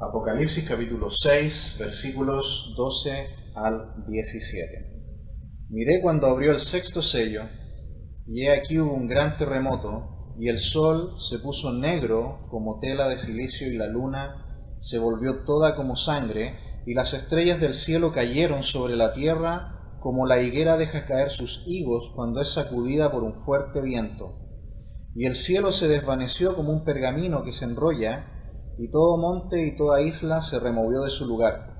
Apocalipsis capítulo 6, versículos 12 al 17. Miré cuando abrió el sexto sello, y he aquí hubo un gran terremoto, y el sol se puso negro como tela de silicio, y la luna se volvió toda como sangre, y las estrellas del cielo cayeron sobre la tierra, como la higuera deja caer sus higos cuando es sacudida por un fuerte viento. Y el cielo se desvaneció como un pergamino que se enrolla, y todo monte y toda isla se removió de su lugar.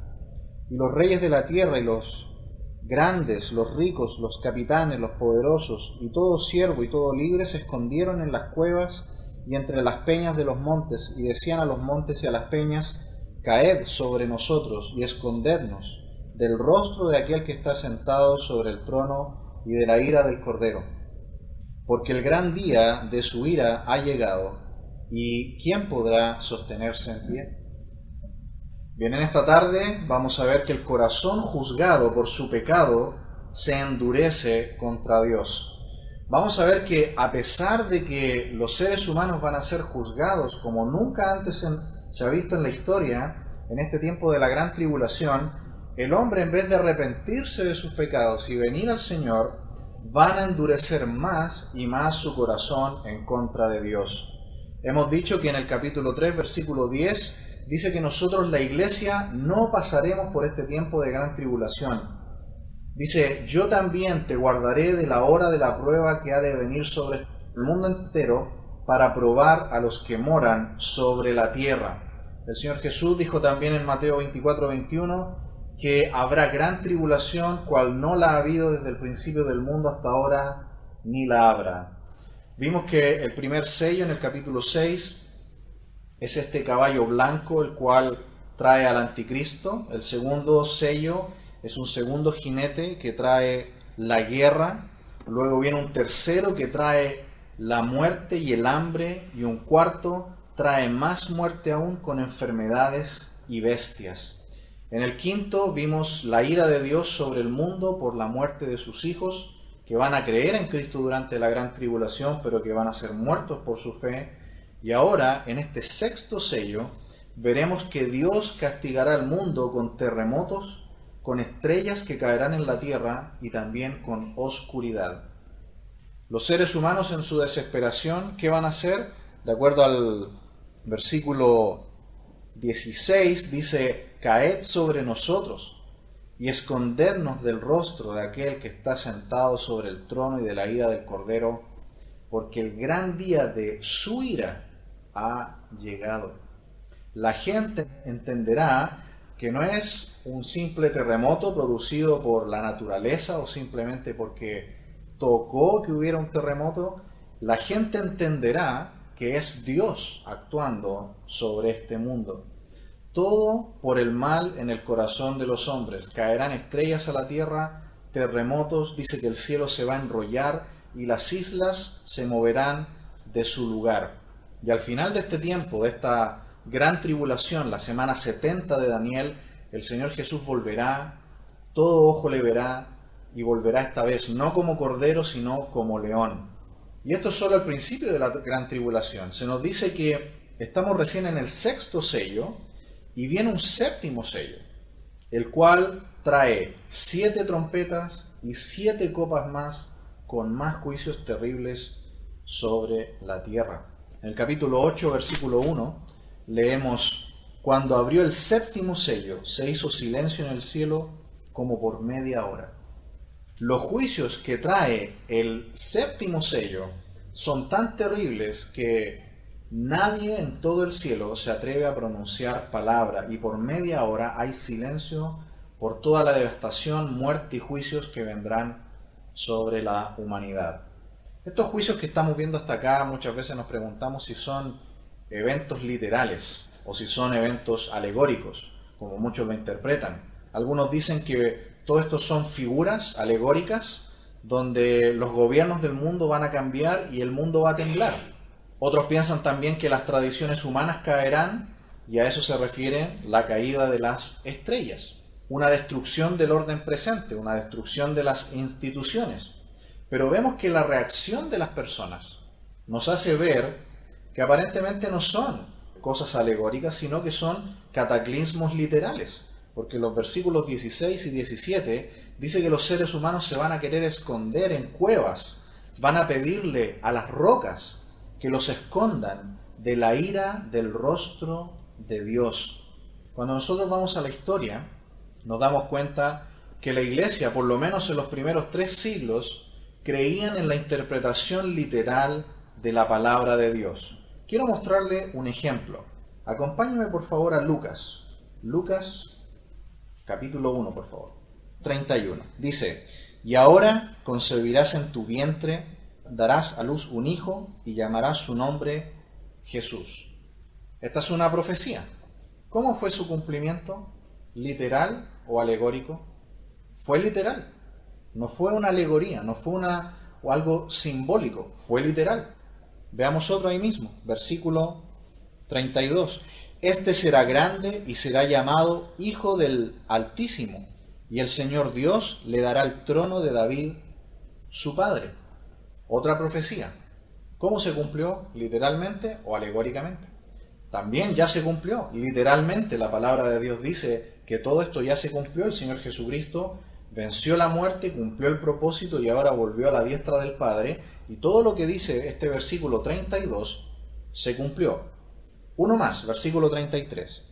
Y los reyes de la tierra y los grandes, los ricos, los capitanes, los poderosos, y todo siervo y todo libre se escondieron en las cuevas y entre las peñas de los montes, y decían a los montes y a las peñas: caed sobre nosotros y escondednos del rostro de aquel que está sentado sobre el trono y de la ira del Cordero. Porque el gran día de su ira ha llegado, ¿y quién podrá sostenerse en pie? Bien, en esta tarde vamos a ver que el corazón juzgado por su pecado se endurece contra Dios. Vamos a ver que a pesar de que los seres humanos van a ser juzgados como nunca antes se ha visto en la historia, en este tiempo de la gran tribulación, el hombre, en vez de arrepentirse de sus pecados y venir al Señor, van a endurecer más y más su corazón en contra de Dios. Hemos dicho que en el capítulo 3, versículo 10, dice que nosotros, la iglesia, no pasaremos por este tiempo de gran tribulación. Dice: yo también te guardaré de la hora de la prueba que ha de venir sobre el mundo entero para probar a los que moran sobre la tierra. El Señor Jesús dijo también en Mateo 24, 21, que habrá gran tribulación, cual no la ha habido desde el principio del mundo hasta ahora, ni la habrá. Vimos que el primer sello en el capítulo 6 es este caballo blanco, el cual trae al anticristo. El segundo sello es un segundo jinete que trae la guerra. Luego viene un tercero que trae la muerte y el hambre, y un cuarto trae más muerte aún, con enfermedades y bestias. En el quinto vimos la ira de Dios sobre el mundo por la muerte de sus hijos, que van a creer en Cristo durante la gran tribulación, pero que van a ser muertos por su fe. Y ahora, en este sexto sello, veremos que Dios castigará al mundo con terremotos, con estrellas que caerán en la tierra y también con oscuridad. Los seres humanos, en su desesperación, ¿qué van a hacer? De acuerdo al versículo 16, dice: caed sobre nosotros y escondednos del rostro de aquel que está sentado sobre el trono y de la ira del Cordero, porque el gran día de su ira ha llegado. La gente entenderá que no es un simple terremoto producido por la naturaleza o simplemente porque tocó que hubiera un terremoto. La gente entenderá que es Dios actuando sobre este mundo. Todo por el mal en el corazón de los hombres. Caerán estrellas a la tierra, terremotos, dice que el cielo se va a enrollar y las islas se moverán de su lugar. Y al final de este tiempo, de esta gran tribulación, la semana 70 de Daniel, el Señor Jesús volverá, todo ojo le verá, y volverá esta vez no como cordero, sino como león. Y esto es solo el principio de la gran tribulación. Se nos dice que estamos recién en el sexto sello, y viene un séptimo sello, el cual trae 7 trompetas y 7 copas más, con más juicios terribles sobre la tierra. En el capítulo 8, versículo 1, leemos: cuando abrió el séptimo sello, se hizo silencio en el cielo como por media hora. Los juicios que trae el séptimo sello son tan terribles que nadie en todo el cielo se atreve a pronunciar palabra, y por media hora hay silencio por toda la devastación, muerte y juicios que vendrán sobre la humanidad. Estos juicios que estamos viendo hasta acá, muchas veces nos preguntamos si son eventos literales o si son eventos alegóricos, como muchos lo interpretan. Algunos dicen que todo esto son figuras alegóricas donde los gobiernos del mundo van a cambiar y el mundo va a temblar. Otros piensan también que las tradiciones humanas caerán, y a eso se refiere la caída de las estrellas. Una destrucción del orden presente, una destrucción de las instituciones. Pero vemos que la reacción de las personas nos hace ver que aparentemente no son cosas alegóricas, sino que son cataclismos literales. Porque los versículos 16 y 17 dice que los seres humanos se van a querer esconder en cuevas, van a pedirle a las rocas que los escondan de la ira del rostro de Dios. Cuando nosotros vamos a la historia, nos damos cuenta que la iglesia, por lo menos en los primeros 3 siglos, creían en la interpretación literal de la palabra de Dios. Quiero mostrarle un ejemplo. Acompáñeme por favor a Lucas. Lucas, capítulo 1, por favor. 31. Dice, y ahora concebirás en tu vientre, darás a luz un hijo y llamarás su nombre Jesús. Esta es una profecía. ¿Cómo fue su cumplimiento? ¿Literal o alegórico? Fue literal. No fue una alegoría, no fue o algo simbólico, fue literal. Veamos otro ahí mismo, versículo 32. Este será grande y será llamado Hijo del Altísimo, y el Señor Dios le dará el trono de David, su padre. Otra profecía. ¿Cómo se cumplió? ¿Literalmente o alegóricamente? También ya se cumplió. Literalmente la palabra de Dios dice que todo esto ya se cumplió. El Señor Jesucristo venció la muerte, cumplió el propósito y ahora volvió a la diestra del Padre. Y todo lo que dice este versículo 32 se cumplió. Uno más, versículo 33.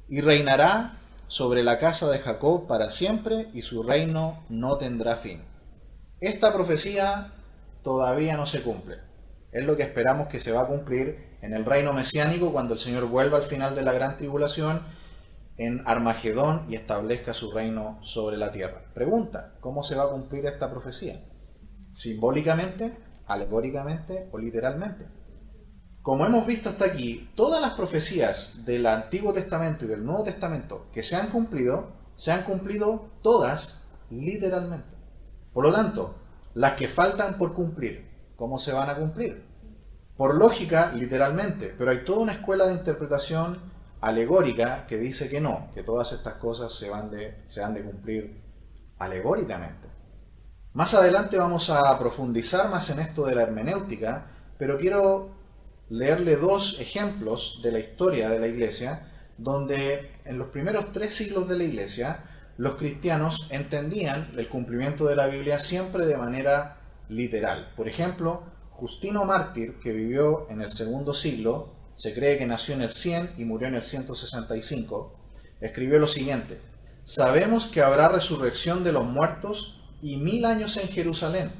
Y reinará sobre la casa de Jacob para siempre y su reino no tendrá fin. Esta profecía todavía no se cumple. Es lo que esperamos que se va a cumplir en el reino mesiánico cuando el Señor vuelva al final de la gran tribulación en Armagedón y establezca su reino sobre la tierra. Pregunta, ¿cómo se va a cumplir esta profecía? ¿Simbólicamente, alegóricamente o literalmente? Como hemos visto hasta aquí, todas las profecías del Antiguo Testamento y del Nuevo Testamento que se han cumplido todas literalmente. Por lo tanto, las que faltan por cumplir, ¿cómo se van a cumplir? Por lógica, literalmente, pero hay toda una escuela de interpretación alegórica que dice que no, que todas estas cosas se han de cumplir alegóricamente. Más adelante vamos a profundizar más en esto de la hermenéutica, pero quiero leerle 2 ejemplos de la historia de la Iglesia, donde en los primeros 3 siglos de la Iglesia, los cristianos entendían el cumplimiento de la Biblia siempre de manera literal. Por ejemplo, Justino Mártir, que vivió en el 2º siglo, se cree que nació en el 100 y murió en el 165, escribió lo siguiente: sabemos que habrá resurrección de los muertos y 1000 años en Jerusalén,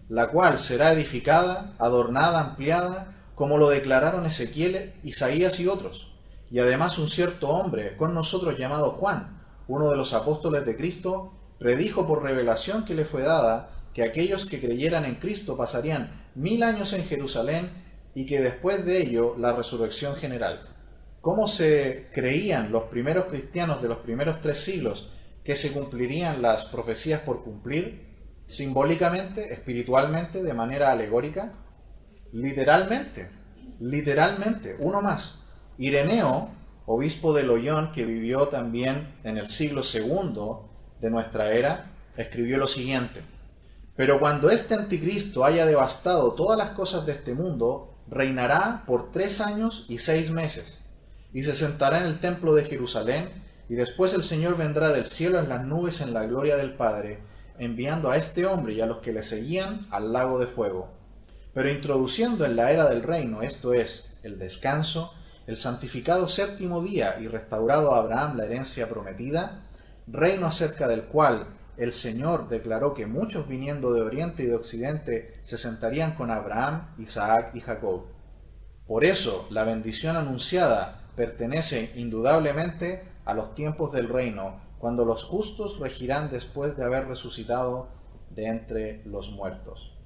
la cual será edificada, adornada, ampliada, como lo declararon Ezequiel, Isaías y otros. Y además un cierto hombre con nosotros llamado Juan, uno de los apóstoles de Cristo, predijo por revelación que le fue dada que aquellos que creyeran en Cristo pasarían 1000 años en Jerusalén y que después de ello la resurrección general. ¿Cómo se creían los primeros cristianos de los primeros 3 siglos que se cumplirían las profecías por cumplir? Simbólicamente, espiritualmente, de manera alegórica. Literalmente. Uno más. Ireneo, obispo de Loyón, que vivió también en el siglo II de nuestra era, escribió lo siguiente: pero cuando este anticristo haya devastado todas las cosas de este mundo, reinará por 3 años y 6 meses, y se sentará en el templo de Jerusalén, y después el Señor vendrá del cielo en las nubes en la gloria del Padre, enviando a este hombre y a los que le seguían al lago de fuego. Pero introduciendo en la era del reino, esto es, el descanso, el santificado 7º día y restaurado a Abraham la herencia prometida, reino acerca del cual el Señor declaró que muchos viniendo de oriente y de occidente se sentarían con Abraham, Isaac y Jacob. Por eso la bendición anunciada pertenece indudablemente a los tiempos del reino, cuando los justos regirán después de haber resucitado de entre los muertos.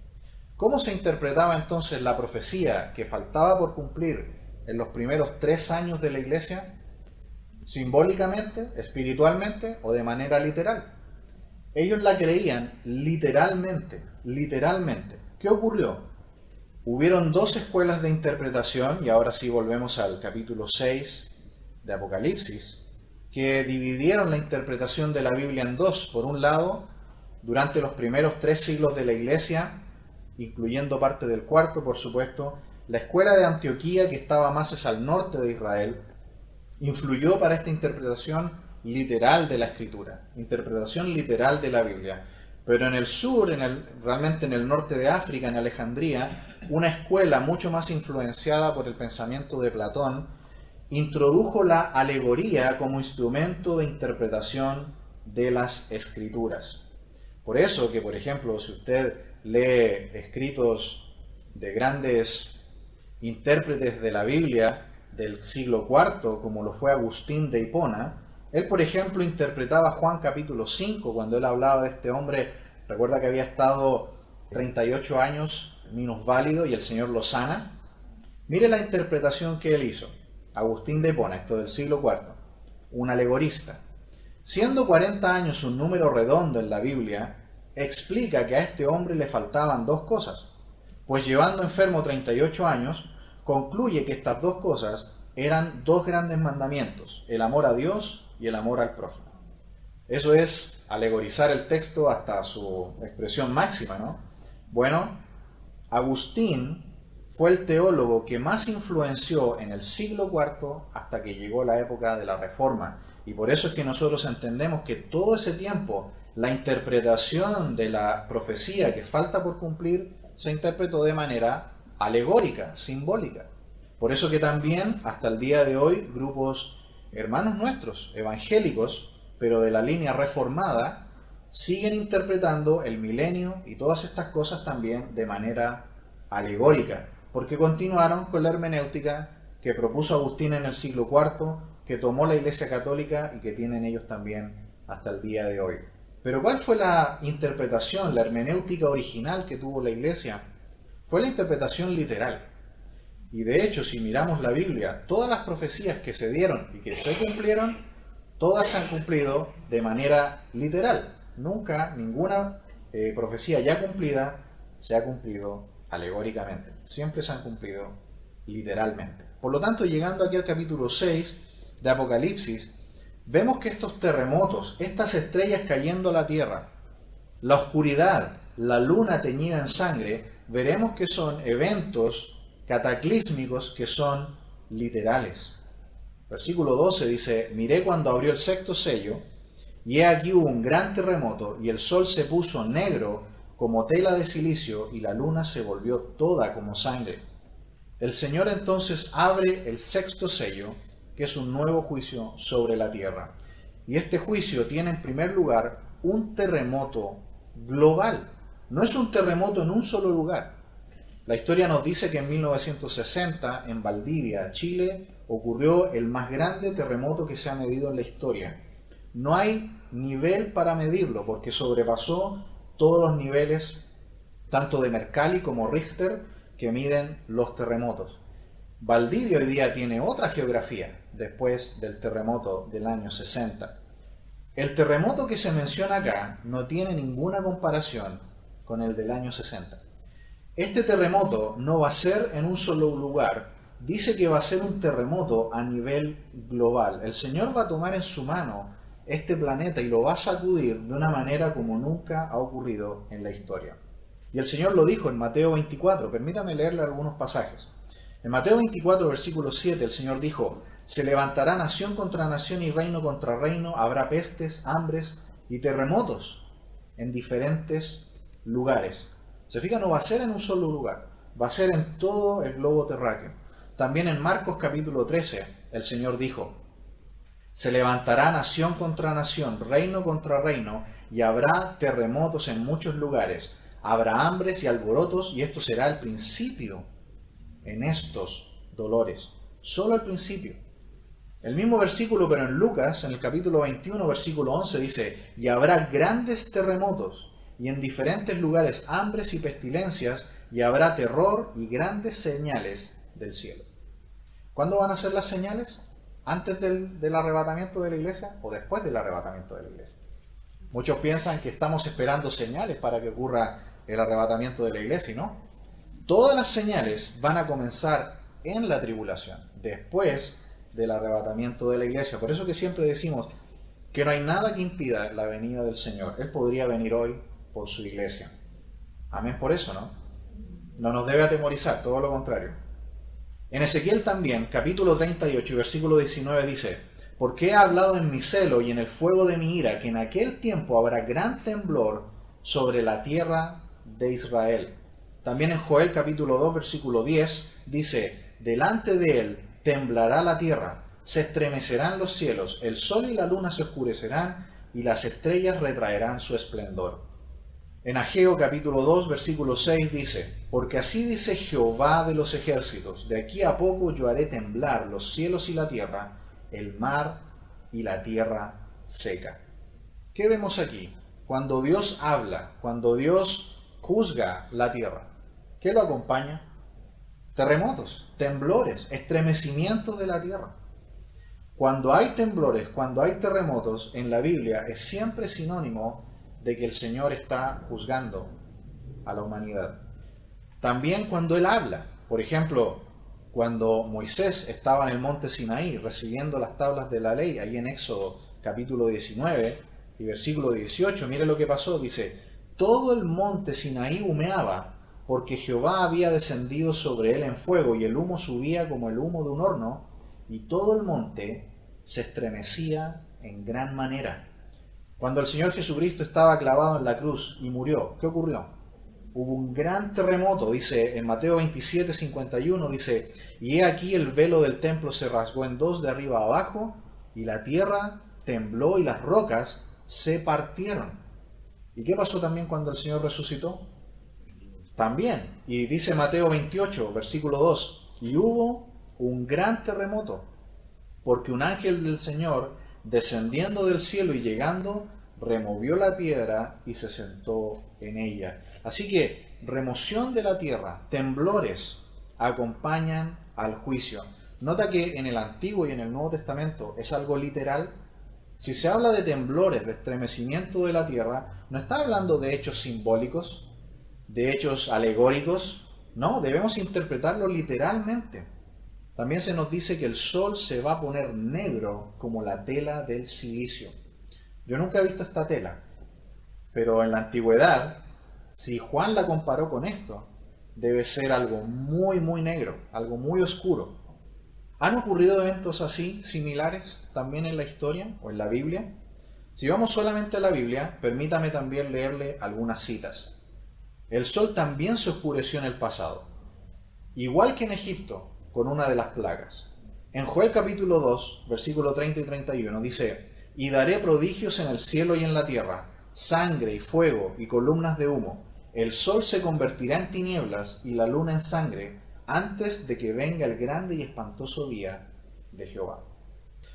¿Cómo se interpretaba entonces la profecía que faltaba por cumplir en los primeros 3 años de la Iglesia? ¿Simbólicamente, espiritualmente o de manera literal? Ellos la creían literalmente. ¿Qué ocurrió? Hubieron 2 escuelas de interpretación, y ahora sí volvemos al capítulo 6 de Apocalipsis, que dividieron la interpretación de la Biblia en 2. Por un lado, durante los primeros 3 siglos de la Iglesia, incluyendo parte del 4º, por supuesto, la escuela de Antioquía, que estaba más hacia el norte de Israel, influyó para esta interpretación literal de la Escritura, interpretación literal de la Biblia. Pero en el sur, realmente en el norte de África, en Alejandría, una escuela mucho más influenciada por el pensamiento de Platón, introdujo la alegoría como instrumento de interpretación de las Escrituras. Por eso que, por ejemplo, si usted lee escritos de grandes intérpretes de la Biblia del siglo IV, como lo fue Agustín de Hipona, él, por ejemplo, interpretaba Juan capítulo 5, cuando él hablaba de este hombre, recuerda que había estado 38 años minusválido y el Señor lo sana. Mire la interpretación que él hizo. Agustín de Hipona, esto del siglo IV, un alegorista. Siendo 40 años un número redondo en la Biblia, explica que a este hombre le faltaban dos cosas, pues llevando enfermo 38 años, concluye que estas dos cosas eran dos grandes mandamientos, el amor a Dios y el amor al prójimo. Eso es alegorizar el texto hasta su expresión máxima, ¿no? Bueno, Agustín fue el teólogo que más influenció en el siglo IV hasta que llegó la época de la Reforma. Y por eso es que nosotros entendemos que todo ese tiempo la interpretación de la profecía que falta por cumplir se interpretó de manera alegórica, simbólica. Por eso que también hasta el día de hoy grupos hermanos nuestros, evangélicos, pero de la línea reformada, siguen interpretando el milenio y todas estas cosas también de manera alegórica, porque continuaron con la hermenéutica que propuso Agustín en el siglo IV, que tomó la Iglesia Católica y que tienen ellos también hasta el día de hoy. Pero ¿cuál fue la interpretación, la hermenéutica original que tuvo la Iglesia? Fue la interpretación literal. Y de hecho, si miramos la Biblia, todas las profecías que se dieron y que se cumplieron, todas se han cumplido de manera literal. Nunca ninguna profecía ya cumplida se ha cumplido alegóricamente. Siempre se han cumplido literalmente. Por lo tanto, llegando aquí al capítulo 6 de Apocalipsis, vemos que estos terremotos, estas estrellas cayendo a la tierra, la oscuridad, la luna teñida en sangre, veremos que son eventos cataclísmicos que son literales. Versículo 12 dice: miré cuando abrió el sexto sello, y he aquí hubo un gran terremoto, y el sol se puso negro como tela de silicio, y la luna se volvió toda como sangre. El Señor entonces abre el sexto sello, que es un nuevo juicio sobre la tierra. Y este juicio tiene en primer lugar un terremoto global. No es un terremoto en un solo lugar. La historia nos dice que en 1960, en Valdivia, Chile, ocurrió el más grande terremoto que se ha medido en la historia. No hay nivel para medirlo porque sobrepasó todos los niveles, tanto de Mercalli como Richter, que miden los terremotos. Valdivia hoy día tiene otra geografía después del terremoto del año 60. El terremoto que se menciona acá no tiene ninguna comparación con el del año 60. Este terremoto no va a ser en un solo lugar. Dice que va a ser un terremoto a nivel global. El Señor va a tomar en su mano este planeta y lo va a sacudir de una manera como nunca ha ocurrido en la historia. Y el Señor lo dijo en Mateo 24. Permítame leerle algunos pasajes. En Mateo 24, versículo 7, el Señor dijo: se levantará nación contra nación y reino contra reino, habrá pestes, hambres y terremotos en diferentes lugares. Se fija, no va a ser en un solo lugar, va a ser en todo el globo terráqueo. También en Marcos capítulo 13, el Señor dijo: se levantará nación contra nación, reino contra reino, y habrá terremotos en muchos lugares, habrá hambres y alborotos, y esto será el principio en estos dolores. Solo el principio. El mismo versículo, pero en Lucas, en el capítulo 21, versículo 11, dice: y habrá grandes terremotos, y en diferentes lugares hambres y pestilencias, y habrá terror y grandes señales del cielo. ¿Cuándo van a ser las señales? ¿Antes del arrebatamiento de la iglesia o después del arrebatamiento de la iglesia? Muchos piensan que estamos esperando señales para que ocurra el arrebatamiento de la iglesia, y no. Todas las señales van a comenzar en la tribulación, después del arrebatamiento de la iglesia. Por eso que siempre decimos que no hay nada que impida la venida del Señor. Él podría venir hoy por su iglesia. Amén por eso, ¿no? No nos debe atemorizar, todo lo contrario. En Ezequiel también, capítulo 38 y versículo 19 dice: porque he hablado en mi celo y en el fuego de mi ira, que en aquel tiempo habrá gran temblor sobre la tierra de Israel. También en Joel capítulo 2 versículo 10 dice: delante de él temblará la tierra, se estremecerán los cielos, el sol y la luna se oscurecerán y las estrellas retraerán su esplendor. En Ageo capítulo 2 versículo 6 dice: porque así dice Jehová de los ejércitos, de aquí a poco yo haré temblar los cielos y la tierra, el mar y la tierra seca. ¿Qué vemos aquí? Cuando Dios habla, cuando Dios juzga la tierra, ¿qué lo acompaña? Terremotos, temblores, estremecimientos de la tierra. Cuando hay temblores, cuando hay terremotos en la Biblia, es siempre sinónimo de que el Señor está juzgando a la humanidad. También cuando Él habla, por ejemplo, cuando Moisés estaba en el monte Sinaí recibiendo las tablas de la ley, ahí en Éxodo capítulo 19 y versículo 18, mire lo que pasó, dice: todo el monte Sinaí humeaba, porque Jehová había descendido sobre él en fuego, y el humo subía como el humo de un horno, y todo el monte se estremecía en gran manera. Cuando el Señor Jesucristo estaba clavado en la cruz y murió, ¿qué ocurrió? Hubo un gran terremoto, dice en Mateo 27, 51, dice: y he aquí el velo del templo se rasgó en dos de arriba a abajo, y la tierra tembló y las rocas se partieron. ¿Y qué pasó también cuando el Señor resucitó? También, y dice Mateo 28, versículo 2, y hubo un gran terremoto, porque un ángel del Señor, descendiendo del cielo y llegando, removió la piedra y se sentó en ella. Así que remoción de la tierra, temblores, acompañan al juicio. Nota que en el Antiguo y en el Nuevo Testamento es algo literal. Si se habla de temblores, de estremecimiento de la tierra, no está hablando de hechos simbólicos, de hechos alegóricos. No, debemos interpretarlo literalmente. También se nos dice que el sol se va a poner negro como la tela del silicio. Yo nunca he visto esta tela, pero en la antigüedad, si Juan la comparó con esto, debe ser algo muy, muy negro, algo muy oscuro. ¿Han ocurrido eventos así, similares, también en la historia o en la Biblia? Si vamos solamente a la Biblia, permítame también leerle algunas citas. El sol también se oscureció en el pasado, igual que en Egipto, con una de las plagas. En Joel capítulo 2, versículo 30 y 31, dice: y daré prodigios en el cielo y en la tierra, sangre y fuego y columnas de humo. El sol se convertirá en tinieblas y la luna en sangre, antes de que venga el grande y espantoso día de Jehová.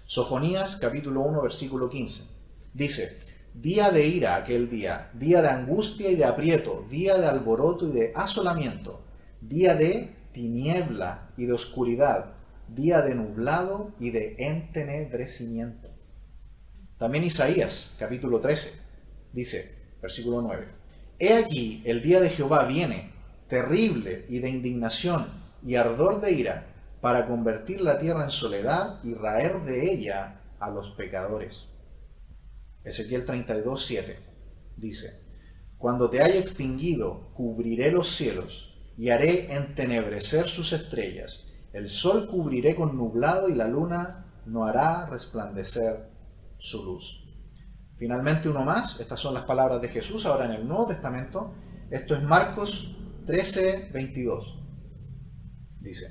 Sofonías capítulo 1, versículo 15, dice: día de ira aquel día de angustia y de aprieto, día de alboroto y de asolamiento, día de tiniebla y de oscuridad, día de nublado y de entenebrecimiento. También Isaías, capítulo 13, dice, versículo 9: he aquí, el día de Jehová viene, terrible y de indignación y ardor de ira, para convertir la tierra en soledad y raer de ella a los pecadores. Ezequiel 32, 7, dice: cuando te haya extinguido, cubriré los cielos y haré entenebrecer sus estrellas. El sol cubriré con nublado y la luna no hará resplandecer su luz. Finalmente uno más, estas son las palabras de Jesús ahora en el Nuevo Testamento. Esto es Marcos 13, 22. Dice: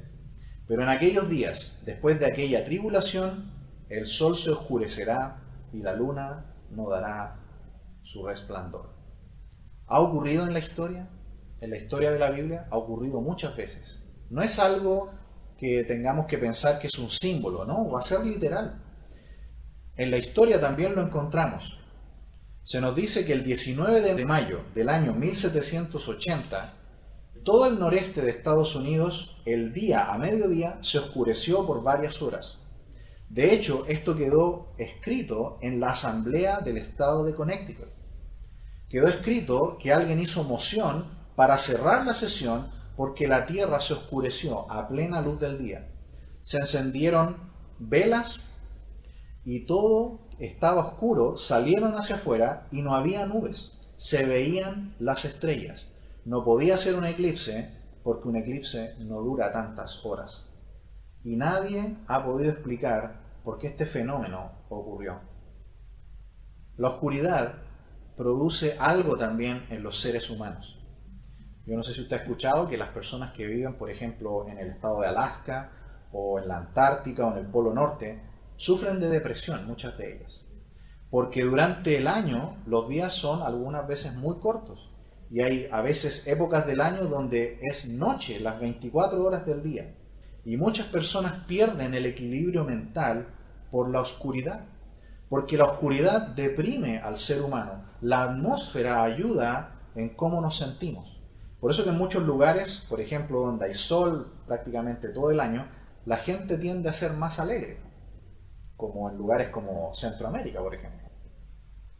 pero en aquellos días, después de aquella tribulación, el sol se oscurecerá y la luna no dará su resplandor. ¿Ha ocurrido en la historia? En la historia de la Biblia ha ocurrido muchas veces. No es algo que tengamos que pensar que es un símbolo, no, va a ser literal. En la historia también lo encontramos. Se nos dice que el 19 de mayo del año 1780, todo el noreste de Estados Unidos, el día a mediodía, se oscureció por varias horas. De hecho, esto quedó escrito en la Asamblea del Estado de Connecticut. Quedó escrito que alguien hizo moción para cerrar la sesión porque la tierra se oscureció a plena luz del día. Se encendieron velas y todo estaba oscuro, salieron hacia afuera y no había nubes. Se veían las estrellas. No podía ser un eclipse porque un eclipse no dura tantas horas. y nadie ha podido explicar por qué este fenómeno ocurrió. La oscuridad produce algo también en los seres humanos. Yo no sé si usted ha escuchado que las personas que viven, por ejemplo, en el estado de Alaska o en la Antártica o en el Polo Norte, sufren de depresión, muchas de ellas. Porque durante el año los días son algunas veces muy cortos y hay a veces épocas del año donde es noche las 24 horas del día y muchas personas pierden el equilibrio mental por la oscuridad, porque la oscuridad deprime al ser humano. La atmósfera ayuda en cómo nos sentimos. Por eso que en muchos lugares, por ejemplo, donde hay sol prácticamente todo el año, la gente tiende a ser más alegre, como en lugares como Centroamérica, por ejemplo.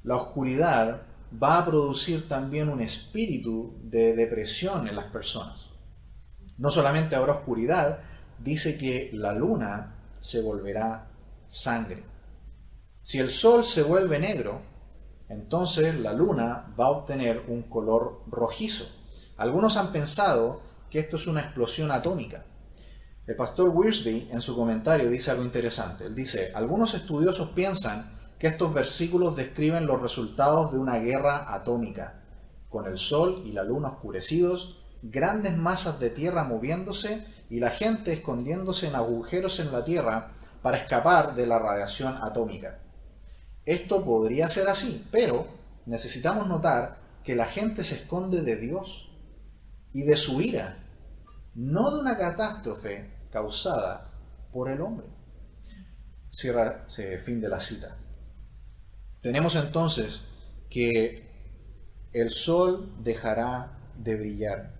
La oscuridad va a producir también un espíritu de depresión en las personas. No solamente habrá oscuridad, dice que la luna se volverá sangre. Si el sol se vuelve negro, entonces la luna va a obtener un color rojizo. Algunos han pensado que esto es una explosión atómica. El pastor Wiersbe en su comentario dice algo interesante. Él dice, algunos estudiosos piensan que estos versículos describen los resultados de una guerra atómica, con el sol y la luna oscurecidos, grandes masas de tierra moviéndose y la gente escondiéndose en agujeros en la tierra para escapar de la radiación atómica. Esto podría ser así, pero necesitamos notar que la gente se esconde de Dios y de su ira, no de una catástrofe causada por el hombre. Cierra fin de la cita. Tenemos entonces que el sol dejará de brillar,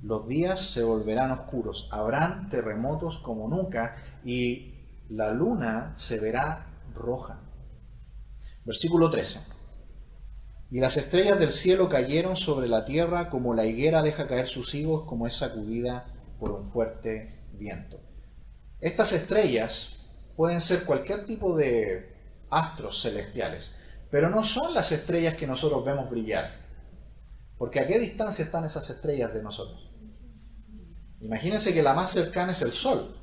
los días se volverán oscuros, habrán terremotos como nunca y la luna se verá roja. Versículo 13. Y las estrellas del cielo cayeron sobre la tierra como la higuera deja caer sus higos, como es sacudida por un fuerte viento. Estas estrellas pueden ser cualquier tipo de astros celestiales, pero no son las estrellas que nosotros vemos brillar. Porque ¿a qué distancia están esas estrellas de nosotros? Imagínense que la más cercana es el Sol.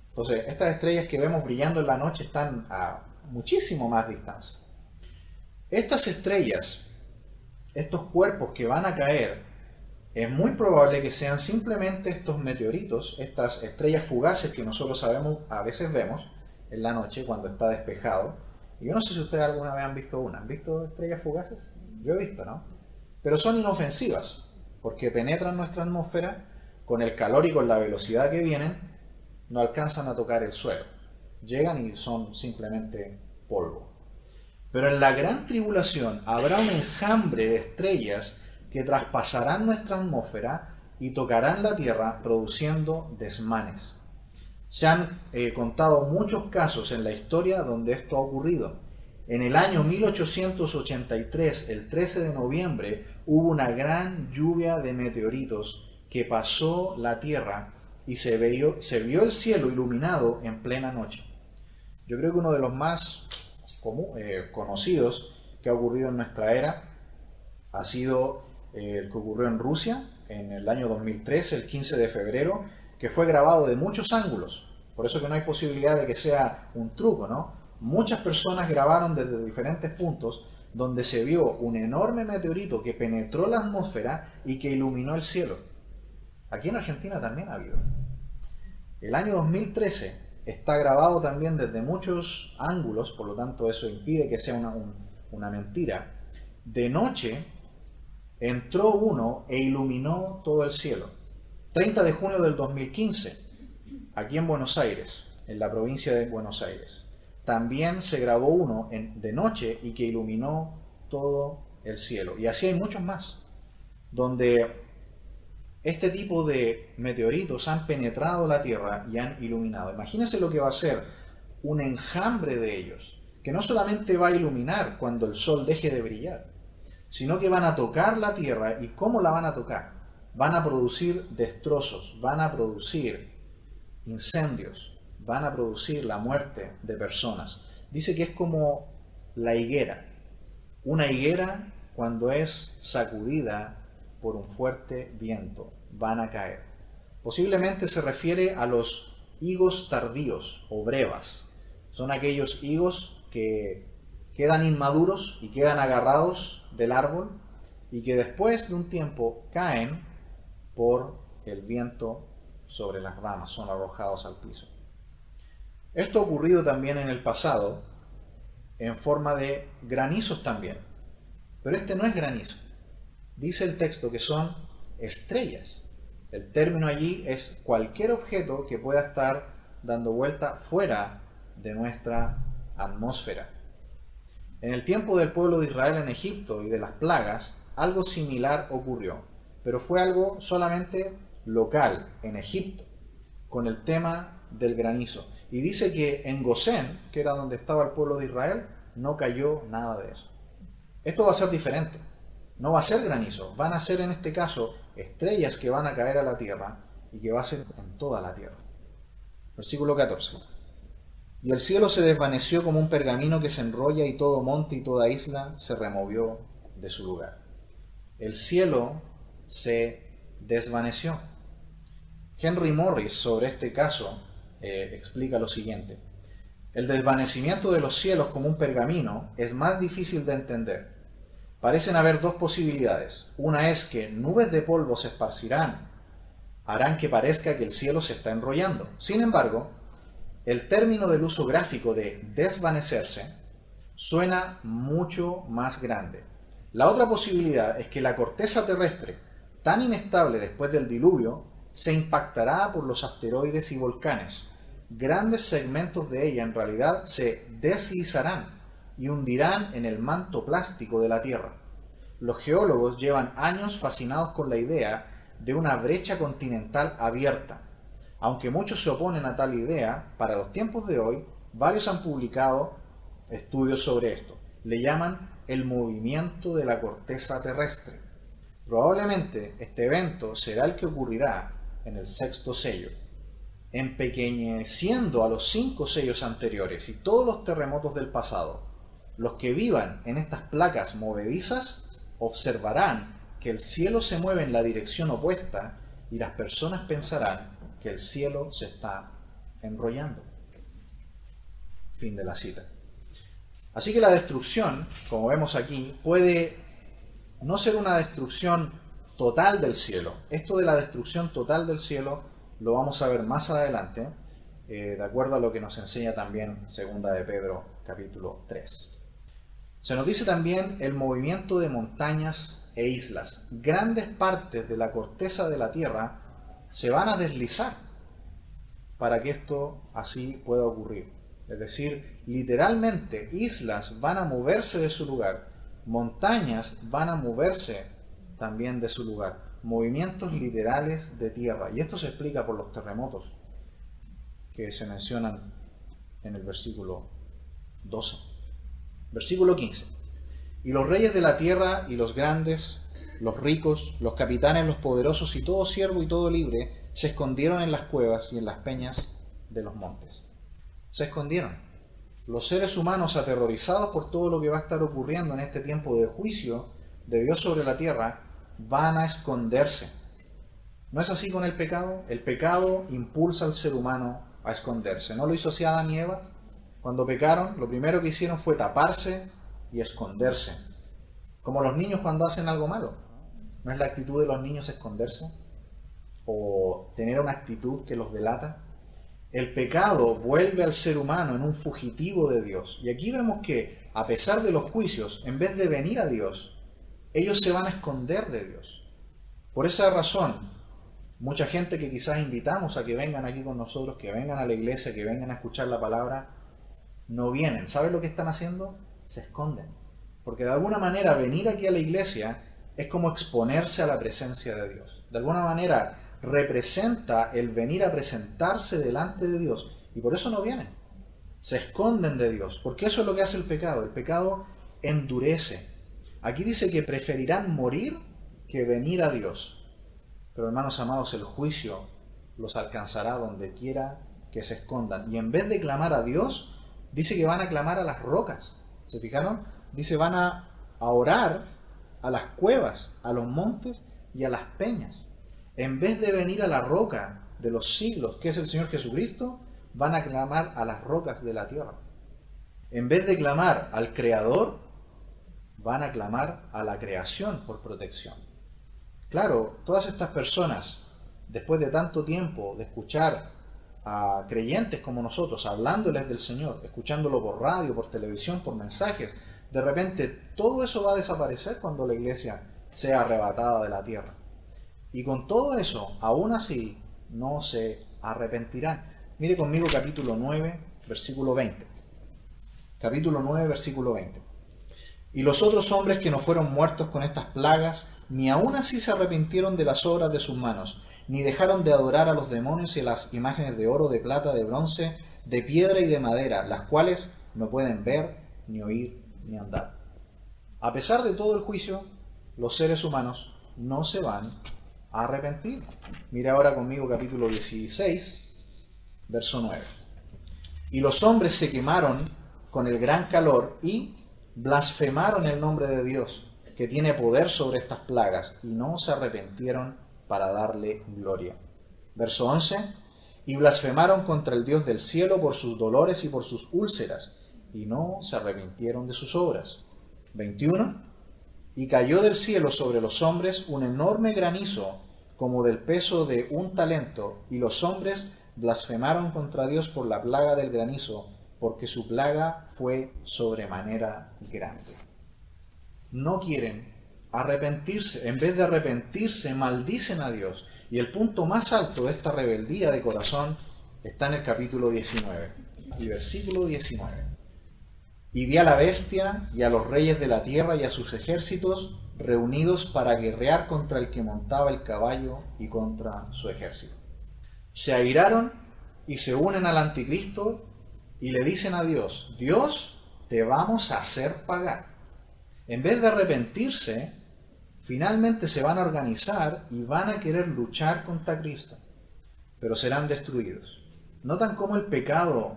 Entonces, estas estrellas que vemos brillando en la noche están a muchísimo más distancia. Estas estrellas, estos cuerpos que van a caer, es muy probable que sean simplemente estos meteoritos, estas estrellas fugaces que nosotros sabemos, a veces vemos en la noche cuando está despejado. Y yo no sé si ustedes alguna vez han visto una. ¿Han visto estrellas fugaces? Yo he visto, ¿no? Pero son inofensivas, porque penetran nuestra atmósfera con el calor y con la velocidad que vienen, no alcanzan a tocar el suelo. Llegan y son simplemente polvo. Pero en la gran tribulación habrá un enjambre de estrellas que traspasarán nuestra atmósfera y tocarán la tierra produciendo desmanes. Se han contado muchos casos en la historia donde esto ha ocurrido. En el año 1883, el 13 de noviembre, hubo una gran lluvia de meteoritos que pasó la tierra y se vio el cielo iluminado en plena noche. Yo creo que uno de los más conocidos que ha ocurrido en nuestra era ha sido el que ocurrió en Rusia en el año 2013, el 15 de febrero, que fue grabado de muchos ángulos. Por eso que no hay posibilidad de que sea un truco, ¿no? Muchas personas grabaron desde diferentes puntos donde se vio un enorme meteorito que penetró la atmósfera y que iluminó el cielo. Aquí en Argentina también ha habido. El año 2013 está grabado también desde muchos ángulos, por lo tanto eso impide que sea una mentira. De noche entró uno e iluminó todo el cielo. 30 de junio del 2015, aquí en Buenos Aires, en la provincia de Buenos Aires. También se grabó uno de noche y que iluminó todo el cielo. Y así hay muchos más, donde este tipo de meteoritos han penetrado la Tierra y han iluminado. Imagínense lo que va a ser un enjambre de ellos, que no solamente va a iluminar cuando el sol deje de brillar, sino que van a tocar la Tierra. ¿Y cómo la van a tocar? Van a producir destrozos, van a producir incendios, van a producir la muerte de personas. Dice que es como la higuera. Una higuera cuando es sacudida por un fuerte viento, van a caer. Posiblemente se refiere a los higos tardíos o brevas. Son aquellos higos que quedan inmaduros y quedan agarrados del árbol y que después de un tiempo caen por el viento sobre las ramas, son arrojados al piso. Esto ha ocurrido también en el pasado en forma de granizos también, pero este no es granizo. Dice el texto que son estrellas. El término allí es cualquier objeto que pueda estar dando vuelta fuera de nuestra atmósfera. En el tiempo del pueblo de Israel en Egipto y de las plagas, algo similar ocurrió, pero fue algo solamente local en Egipto, con el tema del granizo. Y dice que en Gosén, que era donde estaba el pueblo de Israel, no cayó nada de eso. Esto va a ser diferente. No va a ser granizo, van a ser en este caso estrellas que van a caer a la tierra y que va a ser en toda la tierra. Versículo 14. Y el cielo se desvaneció como un pergamino que se enrolla y todo monte y toda isla se removió de su lugar. El cielo se desvaneció. Henry Morris sobre este caso explica lo siguiente. El desvanecimiento de los cielos como un pergamino es más difícil de entender. Parecen haber dos posibilidades. Una es que nubes de polvo se esparcirán, harán que parezca que el cielo se está enrollando. Sin embargo, el término del uso gráfico de desvanecerse suena mucho más grande. La otra posibilidad es que la corteza terrestre, tan inestable después del diluvio, se impactará por los asteroides y volcanes. Grandes segmentos de ella en realidad se deslizarán y hundirán en el manto plástico de la Tierra. Los geólogos llevan años fascinados con la idea de una brecha continental abierta. Aunque muchos se oponen a tal idea, para los tiempos de hoy, varios han publicado estudios sobre esto. Le llaman el movimiento de la corteza terrestre. Probablemente este evento será el que ocurrirá en el sexto sello, empequeñeciendo a los 5 sellos anteriores y todos los terremotos del pasado. Los que vivan en estas placas movedizas observarán que el cielo se mueve en la dirección opuesta y las personas pensarán que el cielo se está enrollando. Fin de la cita. Así que la destrucción, como vemos aquí, puede no ser una destrucción total del cielo. Esto de la destrucción total del cielo lo vamos a ver más adelante, de acuerdo a lo que nos enseña también 2 de Pedro capítulo 3. Se nos dice también el movimiento de montañas e islas. Grandes partes de la corteza de la tierra se van a deslizar para que esto así pueda ocurrir. Es decir, literalmente islas van a moverse de su lugar, montañas van a moverse también de su lugar. Movimientos literales de tierra. Y esto se explica por los terremotos que se mencionan en el versículo 12. Versículo 15. Y los reyes de la tierra y los grandes, los ricos, los capitanes, los poderosos y todo siervo y todo libre se escondieron en las cuevas y en las peñas de los montes. Se escondieron. Los seres humanos, aterrorizados por todo lo que va a estar ocurriendo en este tiempo de juicio de Dios sobre la tierra, van a esconderse. ¿No es así con el pecado? El pecado impulsa al ser humano a esconderse. ¿No lo hizo así Adán y Eva? Cuando pecaron, lo primero que hicieron fue taparse y esconderse. Como los niños cuando hacen algo malo. ¿No es la actitud de los niños esconderse? ¿O tener una actitud que los delata? El pecado vuelve al ser humano en un fugitivo de Dios. Y aquí vemos que, a pesar de los juicios, en vez de venir a Dios, ellos se van a esconder de Dios. Por esa razón, mucha gente que quizás invitamos a que vengan aquí con nosotros, que vengan a la iglesia, que vengan a escuchar la palabra, no vienen. ¿Saben lo que están haciendo? Se esconden. Porque de alguna manera venir aquí a la iglesia es como exponerse a la presencia de Dios. De alguna manera representa el venir a presentarse delante de Dios. Y por eso no vienen. Se esconden de Dios. Porque eso es lo que hace el pecado. El pecado endurece. Aquí dice que preferirán morir que venir a Dios. Pero hermanos amados, el juicio los alcanzará donde quiera que se escondan. Y en vez de clamar a Dios, dice que van a clamar a las rocas. ¿Se fijaron? Dice van a orar a las cuevas, a los montes y a las peñas. En vez de venir a la roca de los siglos, que es el Señor Jesucristo, van a clamar a las rocas de la tierra. En vez de clamar al Creador, van a clamar a la creación por protección. Claro, todas estas personas, después de tanto tiempo de escuchar a creyentes como nosotros hablándoles del Señor, escuchándolo por radio, por televisión, por mensajes, de repente todo eso va a desaparecer cuando la iglesia sea arrebatada de la tierra. Y con todo eso, aún así, no se arrepentirán. Mire conmigo capítulo 9, versículo 20. Capítulo 9, versículo 20. Y los otros hombres que no fueron muertos con estas plagas, ni aun así se arrepintieron de las obras de sus manos, ni dejaron de adorar a los demonios y a las imágenes de oro, de plata, de bronce, de piedra y de madera, las cuales no pueden ver, ni oír, ni andar. A pesar de todo el juicio, los seres humanos no se van a arrepentir. Mira ahora conmigo capítulo 16, verso 9. Y los hombres se quemaron con el gran calor y blasfemaron el nombre de Dios, que tiene poder sobre estas plagas, y no se arrepintieron para darle gloria. Verso 11. Y blasfemaron contra el Dios del cielo por sus dolores y por sus úlceras, y no se arrepintieron de sus obras. 21. Y cayó del cielo sobre los hombres un enorme granizo, como del peso de un talento, y los hombres blasfemaron contra Dios por la plaga del granizo, porque su plaga fue sobremanera grande. No quieren arrepentirse. En vez de arrepentirse, maldicen a Dios. Y el punto más alto de esta rebeldía de corazón está en el capítulo 19 y versículo 19. Y vi a la bestia y a los reyes de la tierra y a sus ejércitos reunidos para guerrear contra el que montaba el caballo y contra su ejército. Se airaron y se unen al anticristo y le dicen a Dios: Dios, te vamos a hacer pagar. En vez de arrepentirse, finalmente se van a organizar y van a querer luchar contra Cristo, pero serán destruidos. ¿Notan cómo el pecado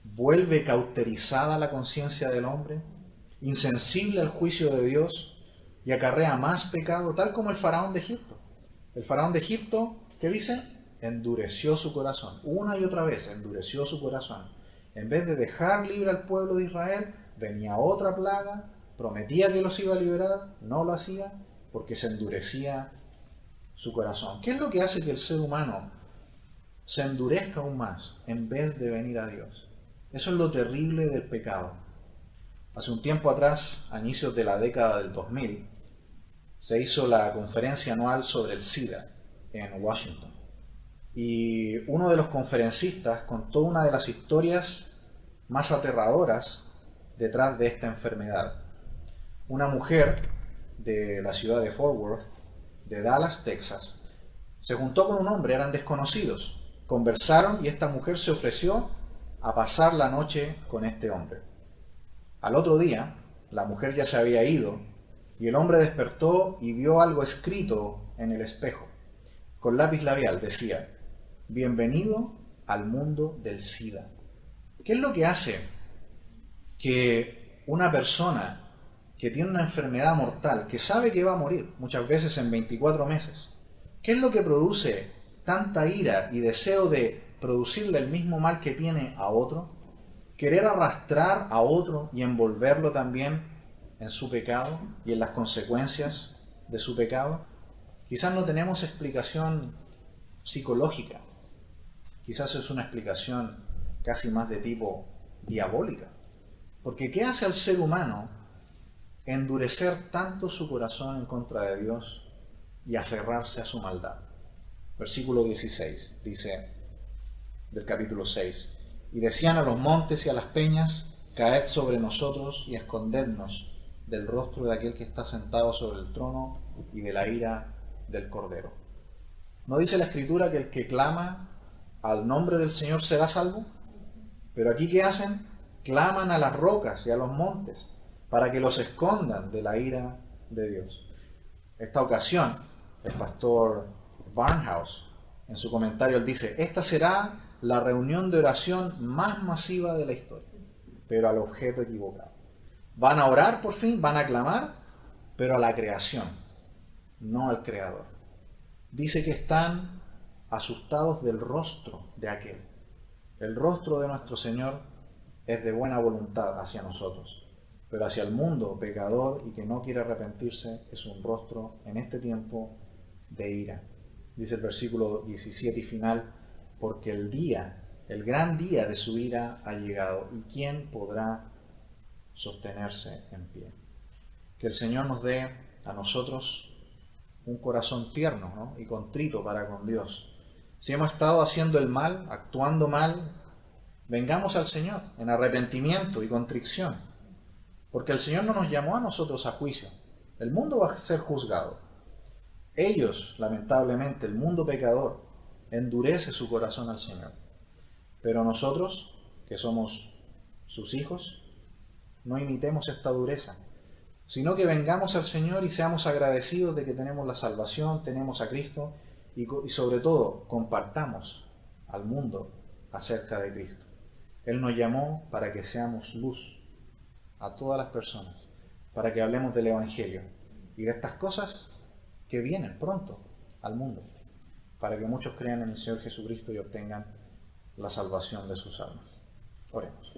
vuelve cauterizada la conciencia del hombre, insensible al juicio de Dios, y acarrea más pecado, tal como el faraón de Egipto? El faraón de Egipto, ¿qué dice? Endureció su corazón. Una y otra vez endureció su corazón. En vez de dejar libre al pueblo de Israel, venía otra plaga, prometía que los iba a liberar, no lo hacía porque se endurecía su corazón. ¿Qué es lo que hace que el ser humano se endurezca aún más en vez de venir a Dios? Eso es lo terrible del pecado. Hace un tiempo atrás, a inicios de la década del 2000, se hizo la conferencia anual sobre el SIDA en Washington. Y uno de los conferencistas contó una de las historias más aterradoras detrás de esta enfermedad. Una mujer de la ciudad de Fort Worth, de Dallas, Texas, se juntó con un hombre, eran desconocidos. Conversaron y esta mujer se ofreció a pasar la noche con este hombre. Al otro día, la mujer ya se había ido y el hombre despertó y vio algo escrito en el espejo. Con lápiz labial decía: bienvenido al mundo del SIDA. ¿Qué es lo que hace que una persona que tiene una enfermedad mortal, que sabe que va a morir, muchas veces en 24 meses, qué es lo que produce tanta ira y deseo de producirle el mismo mal que tiene a otro? Querer arrastrar a otro y envolverlo también en su pecado y en las consecuencias de su pecado. Quizás no tenemos explicación psicológica, quizás es una explicación casi más de tipo diabólica. Porque ¿qué hace al ser humano endurecer tanto su corazón en contra de Dios y aferrarse a su maldad? Versículo 16 dice del capítulo 6: y decían a los montes y a las peñas: caed sobre nosotros y escondednos del rostro de aquel que está sentado sobre el trono y de la ira del Cordero. ¿No dice la Escritura que el que clama al nombre del Señor será salvo? Pero aquí, ¿qué hacen? Claman a las rocas y a los montes para que los escondan de la ira de Dios. Esta ocasión, el pastor Barnhouse, en su comentario, él dice: esta será la reunión de oración más masiva de la historia, pero al objeto equivocado. Van a orar por fin, van a clamar, pero a la creación, no al Creador. Dice que están asustados del rostro de aquel. El rostro de nuestro Señor es de buena voluntad hacia nosotros, pero hacia el mundo pecador y que no quiere arrepentirse es un rostro en este tiempo de ira. Dice el versículo 17 y final, porque el gran día de su ira ha llegado, ¿y quién podrá sostenerse en pie? Que el Señor nos dé a nosotros un corazón tierno, ¿no?, y contrito para con Dios. Si hemos estado haciendo el mal, actuando mal, vengamos al Señor en arrepentimiento y contrición, porque el Señor no nos llamó a nosotros a juicio. El mundo va a ser juzgado. Ellos, lamentablemente, el mundo pecador, endurece su corazón al Señor. Pero nosotros, que somos sus hijos, no imitemos esta dureza, sino que vengamos al Señor y seamos agradecidos de que tenemos la salvación, tenemos a Cristo y sobre todo compartamos al mundo acerca de Cristo. Él nos llamó para que seamos luz a todas las personas, para que hablemos del Evangelio y de estas cosas que vienen pronto al mundo, para que muchos crean en el Señor Jesucristo y obtengan la salvación de sus almas. Oremos.